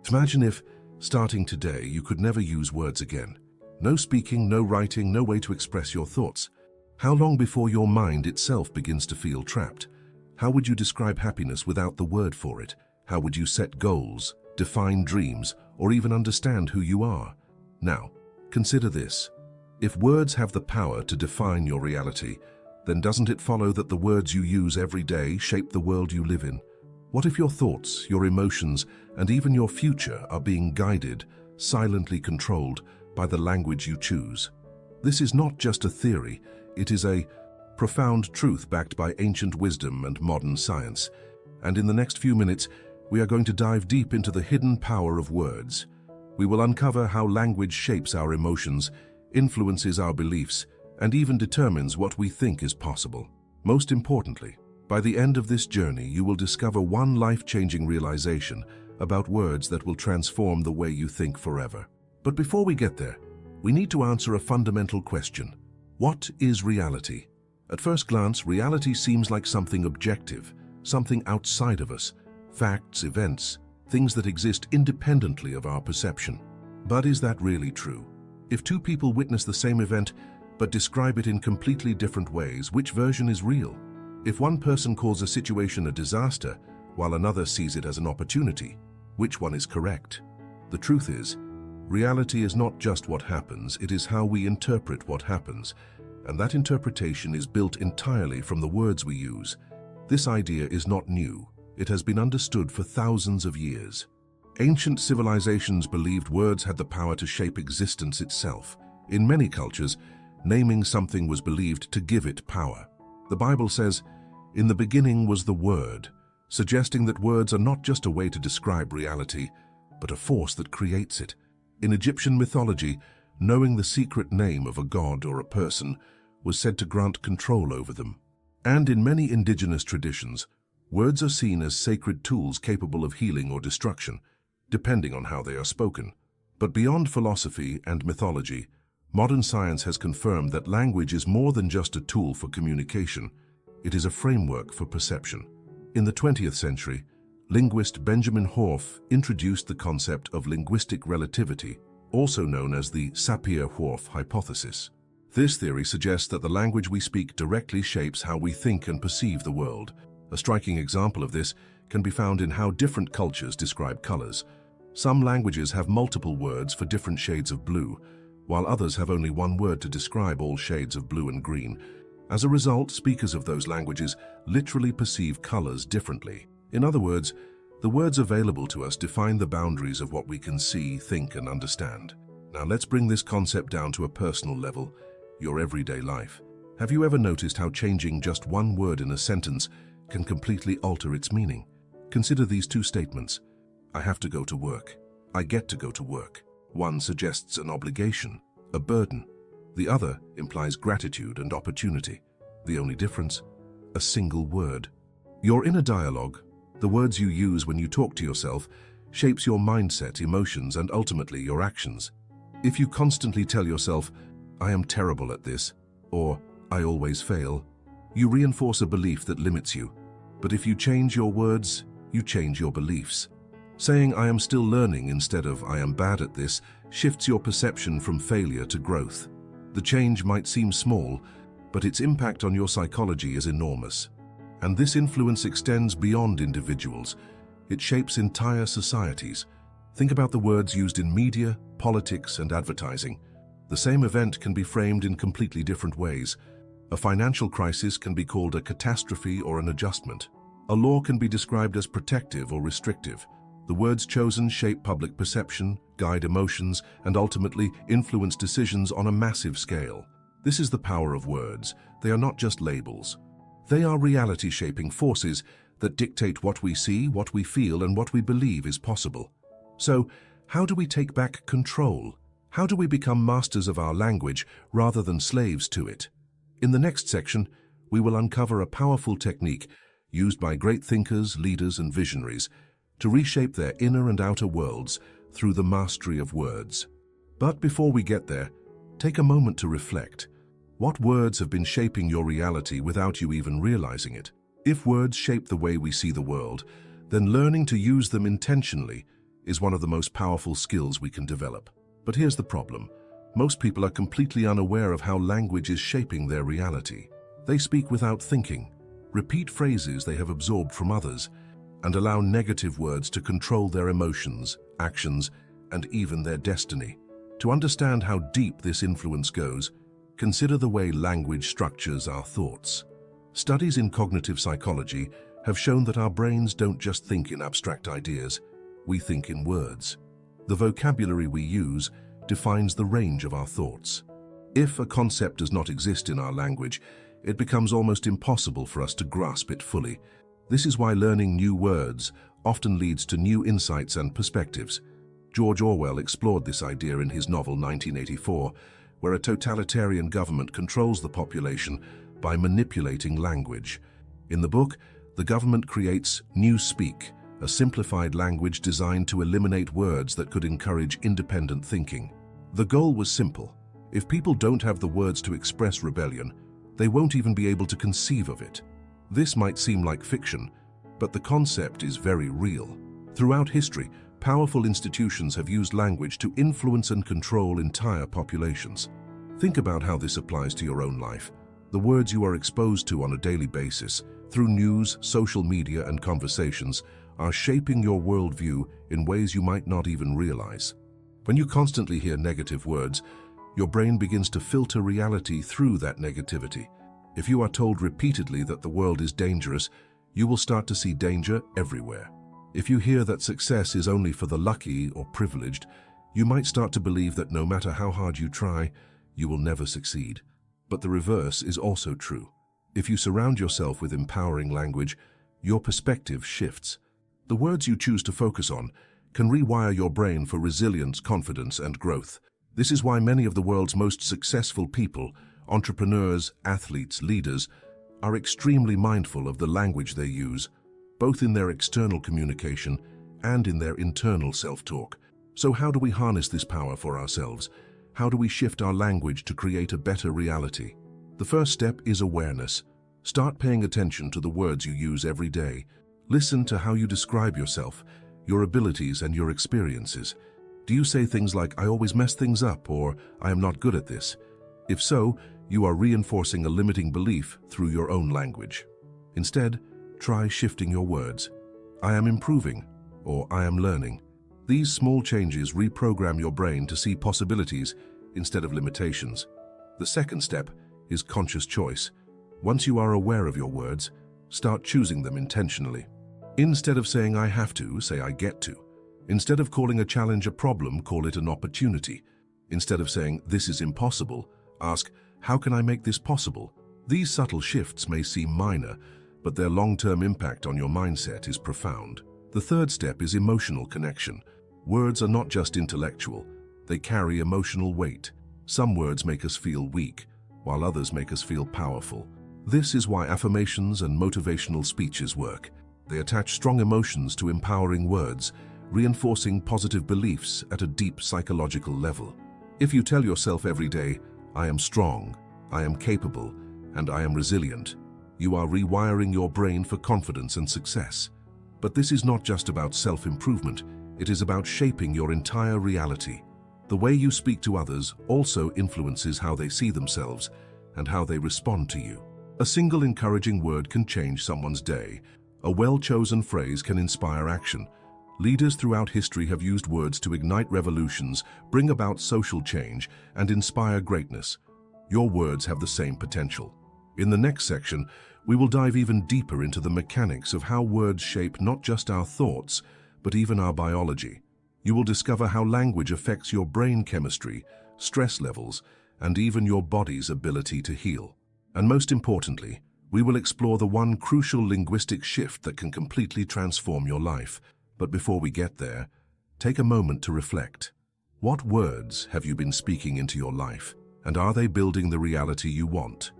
Imagine if, starting today, you could never use words again. No speaking, no writing, no way to express your thoughts. How long before your mind itself begins to feel trapped? How would you describe happiness without the word for it? How would you set goals, define dreams, or even understand who you are? Now, consider this. If words have the power to define your reality, then doesn't it follow that the words you use every day shape the world you live in? What if your thoughts, your emotions, and even your future are being guided, silently controlled by the language you choose? This is not just a theory, it is a profound truth backed by ancient wisdom and modern science. And in the next few minutes, we are going to dive deep into the hidden power of words. We will uncover how language shapes our emotions, influences our beliefs, and even determines what we think is possible. Most importantly, by the end of this journey, you will discover one life-changing realization about words that will transform the way you think forever. But before we get there, we need to answer a fundamental question. What is reality? At first glance, reality seems like something objective, something outside of us, facts, events, things that exist independently of our perception. But is that really true? If two people witness the same event but describe it in completely different ways, which version is real? If one person calls a situation a disaster while another sees it as an opportunity, which one is correct? The truth is, reality is not just what happens, it is how we interpret what happens, and that interpretation is built entirely from the words we use. This idea is not new. It has been understood for thousands of years. Ancient civilizations believed words had the power to shape existence itself. In many cultures, naming something was believed to give it power. The Bible says, "In the beginning was the Word," suggesting that words are not just a way to describe reality, but a force that creates it. In Egyptian mythology, knowing the secret name of a god or a person was said to grant control over them. And in many indigenous traditions, words are seen as sacred tools capable of healing or destruction, depending on how they are spoken. But beyond philosophy and mythology, modern science has confirmed that language is more than just a tool for communication. It is a framework for perception. In the 20th century, linguist Benjamin Horff introduced the concept of linguistic relativity, also known as the Sapir-Whorf hypothesis. This theory suggests that the language we speak directly shapes how we think and perceive the world. A striking example of this can be found in how different cultures describe colors. Some languages have multiple words for different shades of blue, while others have only one word to describe all shades of blue and green. As a result, speakers of those languages literally perceive colors differently. In other words, the words available to us define the boundaries of what we can see, think, and understand. Now let's bring this concept down to a personal level, your everyday life. Have you ever noticed how changing just one word in a sentence can completely alter its meaning? Consider these two statements. I have to go to work. I get to go to work. One suggests an obligation, a burden. The other implies gratitude and opportunity. The only difference? A single word. Your inner dialogue, the words you use when you talk to yourself, shapes your mindset, emotions, and ultimately your actions. If you constantly tell yourself, I am terrible at this, or I always fail, you reinforce a belief that limits you. But if you change your words, you change your beliefs. Saying I am still learning instead of I am bad at this shifts your perception from failure to growth. The change might seem small, but its impact on your psychology is enormous. And this influence extends beyond individuals. It shapes entire societies. Think about the words used in media, politics, and advertising. The same event can be framed in completely different ways. A financial crisis can be called a catastrophe or an adjustment. A law can be described as protective or restrictive. The words chosen shape public perception, guide emotions, and ultimately influence decisions on a massive scale. This is the power of words. They are not just labels. They are reality-shaping forces that dictate what we see, what we feel, and what we believe is possible. So, how do we take back control? How do we become masters of our language rather than slaves to it? In the next section, we will uncover a powerful technique used by great thinkers, leaders, and visionaries to reshape their inner and outer worlds through the mastery of words. But before we get there, take a moment to reflect. What words have been shaping your reality without you even realizing it? If words shape the way we see the world, then learning to use them intentionally is one of the most powerful skills we can develop. But here's the problem. Most people are completely unaware of how language is shaping their reality. They speak without thinking, repeat phrases they have absorbed from others, and allow negative words to control their emotions, actions, and even their destiny. To understand how deep this influence goes, consider the way language structures our thoughts. Studies in cognitive psychology have shown that our brains don't just think in abstract ideas, we think in words. The vocabulary we use defines the range of our thoughts. If a concept does not exist in our language, it becomes almost impossible for us to grasp it fully. This is why learning new words often leads to new insights and perspectives. George Orwell explored this idea in his novel 1984, where a totalitarian government controls the population by manipulating language. In the book, the government creates Newspeak, a simplified language designed to eliminate words that could encourage independent thinking. The goal was simple. If people don't have the words to express rebellion, they won't even be able to conceive of it. This might seem like fiction, but the concept is very real. Throughout history, powerful institutions have used language to influence and control entire populations. Think about how this applies to your own life. The words you are exposed to on a daily basis, through news, social media, and conversations, are shaping your worldview in ways you might not even realize. When you constantly hear negative words, your brain begins to filter reality through that negativity. If you are told repeatedly that the world is dangerous, you will start to see danger everywhere. If you hear that success is only for the lucky or privileged, you might start to believe that no matter how hard you try, you will never succeed. But the reverse is also true. If you surround yourself with empowering language, your perspective shifts. The words you choose to focus on can rewire your brain for resilience, confidence, and growth. This is why many of the world's most successful people, entrepreneurs, athletes, leaders, are extremely mindful of the language they use, both in their external communication and in their internal self-talk. So how do we harness this power for ourselves? How do we shift our language to create a better reality? The first step is awareness. Start paying attention to the words you use every day. Listen to how you describe yourself, your abilities, and your experiences. Do you say things like, "I always mess things up," or "I am not good at this"? If so, you are reinforcing a limiting belief through your own language. Instead, try shifting your words. "I am improving," or "I am learning." These small changes reprogram your brain to see possibilities instead of limitations. The second step is conscious choice. Once you are aware of your words, start choosing them intentionally. Instead of saying "I have to," say "I get to." Instead of calling a challenge a problem, call it an opportunity. Instead of saying "this is impossible," ask, "how can I make this possible?" These subtle shifts may seem minor, but their long-term impact on your mindset is profound. The third step is emotional connection. Words are not just intellectual, they carry emotional weight. Some words make us feel weak, while others make us feel powerful. This is why affirmations and motivational speeches work. They attach strong emotions to empowering words, reinforcing positive beliefs at a deep psychological level. If you tell yourself every day, "I am strong, I am capable, and I am resilient," you are rewiring your brain for confidence and success. But this is not just about self-improvement, it is about shaping your entire reality. The way you speak to others also influences how they see themselves and how they respond to you. A single encouraging word can change someone's day. A well-chosen phrase can inspire action. Leaders throughout history have used words to ignite revolutions, bring about social change, and inspire greatness. Your words have the same potential. In the next section, we will dive even deeper into the mechanics of how words shape not just our thoughts, but even our biology. You will discover how language affects your brain chemistry, stress levels, and even your body's ability to heal. And most importantly, we will explore the one crucial linguistic shift that can completely transform your life. But before we get there, take a moment to reflect. What words have you been speaking into your life, and are they building the reality you want?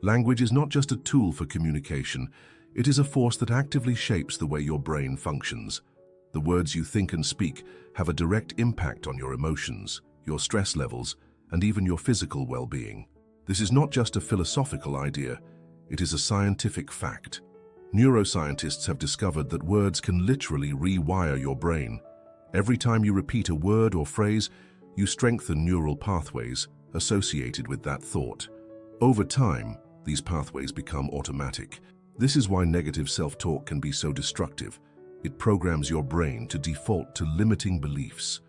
Language is not just a tool for communication, it is a force that actively shapes the way your brain functions. The words you think and speak have a direct impact on your emotions, your stress levels, and even your physical well-being. This is not just a philosophical idea, it is a scientific fact. Neuroscientists have discovered that words can literally rewire your brain. Every time you repeat a word or phrase, you strengthen neural pathways associated with that thought. Over time, these pathways become automatic. This is why negative self-talk can be so destructive. It programs your brain to default to limiting beliefs.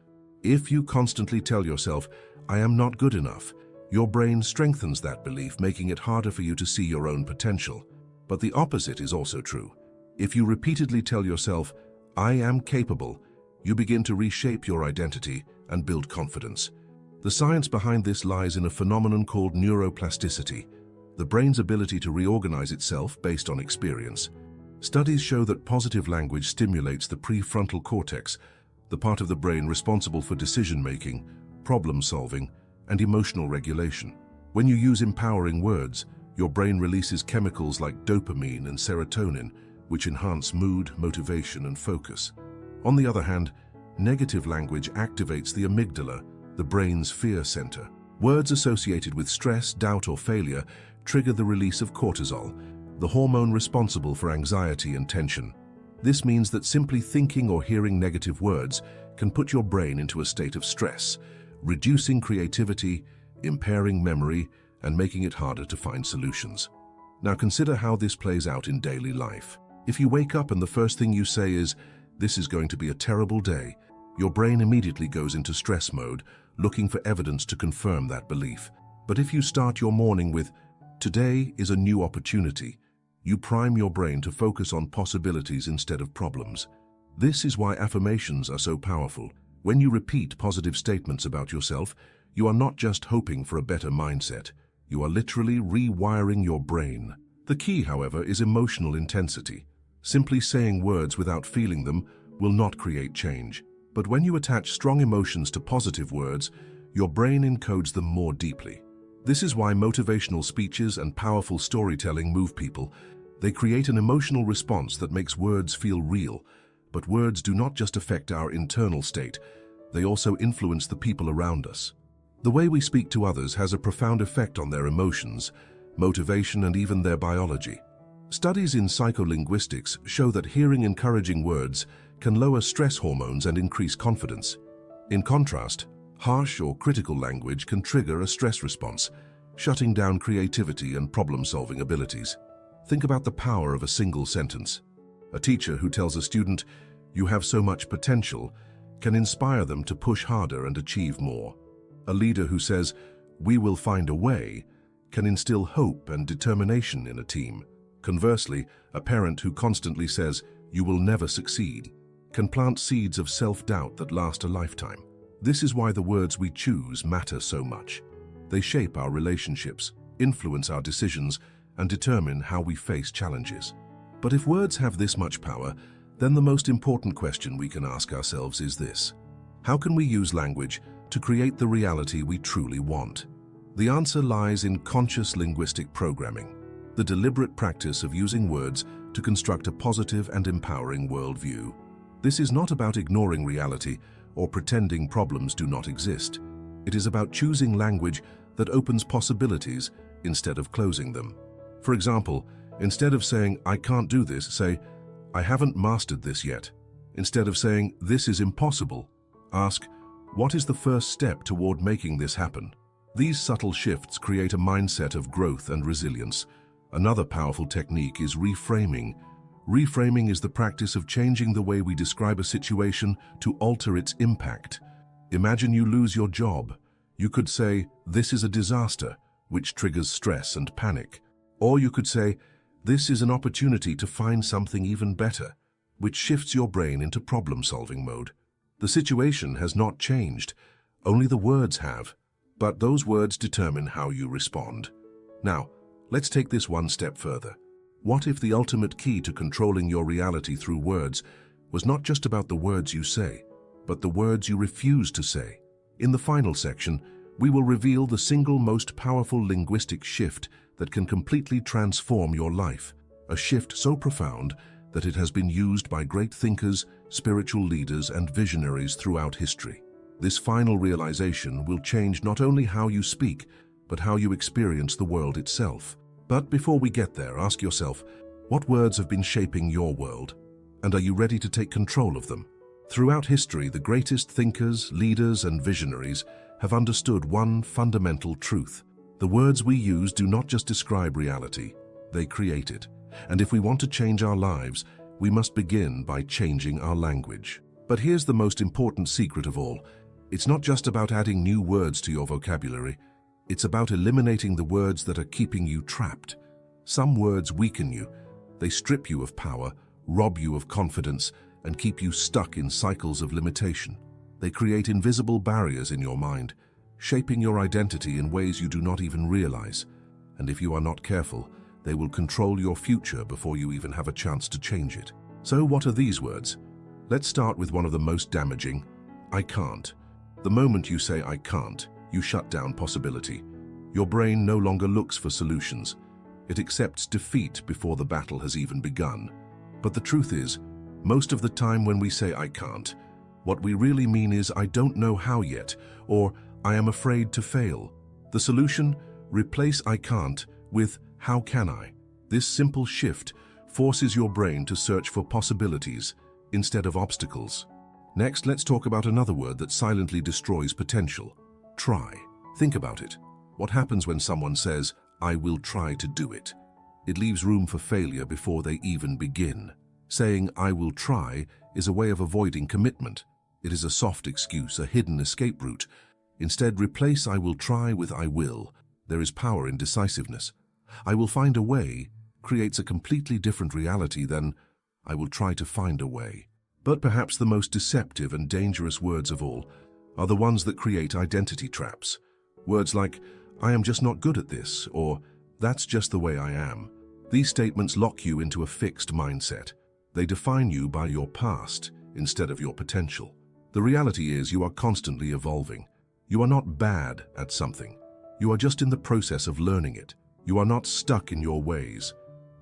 If you constantly tell yourself, "I am not good enough," your brain strengthens that belief, making it harder for you to see your own potential. But the opposite is also true. If you repeatedly tell yourself, "I am capable," you begin to reshape your identity and build confidence. The science behind this lies in a phenomenon called neuroplasticity, the brain's ability to reorganize itself based on experience. Studies show that positive language stimulates the prefrontal cortex, the part of the brain responsible for decision-making, problem-solving, and emotional regulation. When you use empowering words, your brain releases chemicals like dopamine and serotonin, which enhance mood, motivation, and focus. On the other hand, negative language activates the amygdala, the brain's fear center. Words associated with stress, doubt, or failure trigger the release of cortisol, the hormone responsible for anxiety and tension. This means that simply thinking or hearing negative words can put your brain into a state of stress, reducing creativity, impairing memory, and making it harder to find solutions. Now consider how this plays out in daily life. If you wake up and the first thing you say is, "This is going to be a terrible day," your brain immediately goes into stress mode, looking for evidence to confirm that belief. But if you start your morning with, "Today is a new opportunity," you prime your brain to focus on possibilities instead of problems. This is why affirmations are so powerful. When you repeat positive statements about yourself, you are not just hoping for a better mindset. You are literally rewiring your brain. The key, however, is emotional intensity. Simply saying words without feeling them will not create change. But when you attach strong emotions to positive words, your brain encodes them more deeply. This is why motivational speeches and powerful storytelling move people. They create an emotional response that makes words feel real. But words do not just affect our internal state, they also influence the people around us. The way we speak to others has a profound effect on their emotions, motivation, and even their biology. Studies in psycholinguistics show that hearing encouraging words can lower stress hormones and increase confidence. In contrast, harsh or critical language can trigger a stress response, shutting down creativity and problem-solving abilities. Think about the power of a single sentence. A teacher who tells a student, "You have so much potential," can inspire them to push harder and achieve more. A leader who says, "We will find a way," can instill hope and determination in a team. Conversely, a parent who constantly says, "You will never succeed," can plant seeds of self-doubt that last a lifetime. This is why the words we choose matter so much. They shape our relationships, influence our decisions, and determine how we face challenges. But if words have this much power, then the most important question we can ask ourselves is this: how can we use language to create the reality we truly want? The answer lies in conscious linguistic programming, the deliberate practice of using words to construct a positive and empowering worldview. This is not about ignoring reality or pretending problems do not exist. It is about choosing language that opens possibilities instead of closing them. For example, instead of saying, "I can't do this," say, "I haven't mastered this yet." Instead of saying, "This is impossible," ask, "What is the first step toward making this happen?" These subtle shifts create a mindset of growth and resilience. Another powerful technique is reframing. Reframing is the practice of changing the way we describe a situation to alter its impact. Imagine you lose your job. You could say, "This is a disaster," which triggers stress and panic. Or you could say, "This is an opportunity to find something even better," which shifts your brain into problem-solving mode. The situation has not changed, only the words have, but those words determine how you respond. Now, let's take this one step further. What if the ultimate key to controlling your reality through words was not just about the words you say, but the words you refuse to say? In the final section, we will reveal the single most powerful linguistic shift that can completely transform your life, a shift so profound that it has been used by great thinkers, spiritual leaders, and visionaries throughout history. This final realization will change not only how you speak, but how you experience the world itself. But before we get there, ask yourself, what words have been shaping your world? And are you ready to take control of them? Throughout history, the greatest thinkers, leaders, and visionaries have understood one fundamental truth. The words we use do not just describe reality, they create it. And if we want to change our lives, we must begin by changing our language. But here's the most important secret of all. It's not just about adding new words to your vocabulary. It's about eliminating the words that are keeping you trapped. Some words weaken you. They strip you of power, rob you of confidence, and keep you stuck in cycles of limitation. They create invisible barriers in your mind, shaping your identity in ways you do not even realize. And if you are not careful, they will control your future before you even have a chance to change it. So what are these words? Let's start with one of the most damaging: I can't. The moment you say I can't, you shut down possibility. Your brain no longer looks for solutions. It accepts defeat before the battle has even begun. But the truth is, most of the time when we say I can't, what we really mean is I don't know how yet, or I am afraid to fail. The solution? Replace I can't with how can I? This simple shift forces your brain to search for possibilities instead of obstacles. Next, let's talk about another word that silently destroys potential: try. Think about it. What happens when someone says, I will try to do it? It leaves room for failure before they even begin. Saying I will try is a way of avoiding commitment. It is a soft excuse, a hidden escape route. Instead, replace I will try with I will. There is power in decisiveness. I will find a way creates a completely different reality than I will try to find a way. But perhaps the most deceptive and dangerous words of all are the ones that create identity traps. Words like, I am just not good at this, or that's just the way I am. These statements lock you into a fixed mindset. They define you by your past instead of your potential. The reality is you are constantly evolving. You are not bad at something. You are just in the process of learning it. You are not stuck in your ways.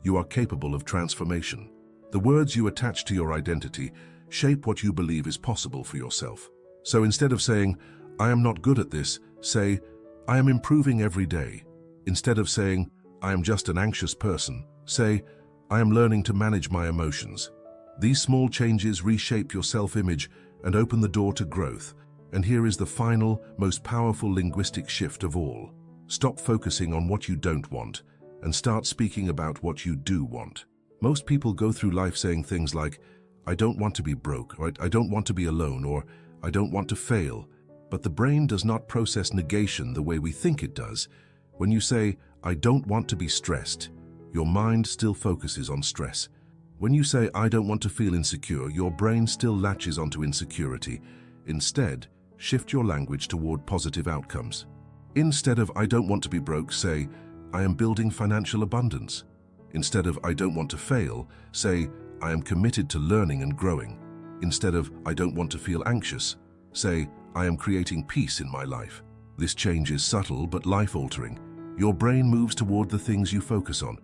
You are capable of transformation. The words you attach to your identity shape what you believe is possible for yourself. So instead of saying, I am not good at this, say, I am improving every day. Instead of saying, I am just an anxious person, say, I am learning to manage my emotions. These small changes reshape your self-image and open the door to growth. And here is the final, most powerful linguistic shift of all. Stop focusing on what you don't want and start speaking about what you do want. Most people go through life saying things like, I don't want to be broke, or I don't want to be alone, or I don't want to fail. But the brain does not process negation the way we think it does. When you say, I don't want to be stressed, your mind still focuses on stress. When you say, I don't want to feel insecure, your brain still latches onto insecurity. Instead, shift your language toward positive outcomes. Instead of, I don't want to be broke, say, I am building financial abundance. Instead of, I don't want to fail, say, I am committed to learning and growing. Instead of, I don't want to feel anxious, say, I am creating peace in my life. This change is subtle but life-altering. Your brain moves toward the things you focus on.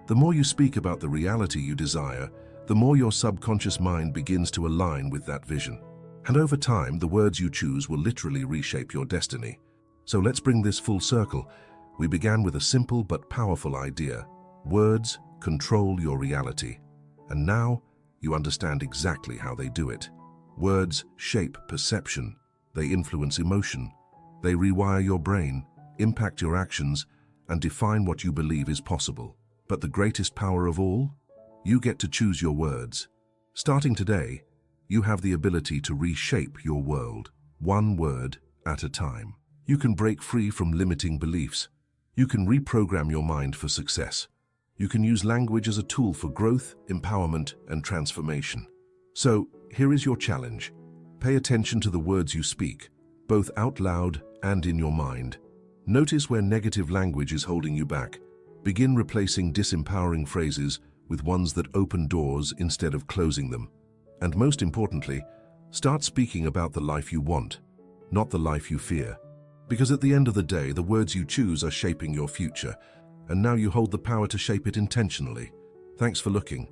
The more you speak about the reality you desire, the more your subconscious mind begins to align with that vision. And over time, the words you choose will literally reshape your destiny. So let's bring this full circle. We began with a simple but powerful idea. Words control your reality. And now you understand exactly how they do it. Words shape perception. They influence emotion. They rewire your brain, impact your actions, and define what you believe is possible. But the greatest power of all? You get to choose your words. Starting today, you have the ability to reshape your world, one word at a time. You can break free from limiting beliefs. You can reprogram your mind for success. You can use language as a tool for growth, empowerment, and transformation. So, here is your challenge. Pay attention to the words you speak, both out loud and in your mind. Notice where negative language is holding you back. Begin replacing disempowering phrases with ones that open doors instead of closing them. And most importantly, start speaking about the life you want, not the life you fear. Because at the end of the day, the words you choose are shaping your future, and now you hold the power to shape it intentionally. Thanks for looking.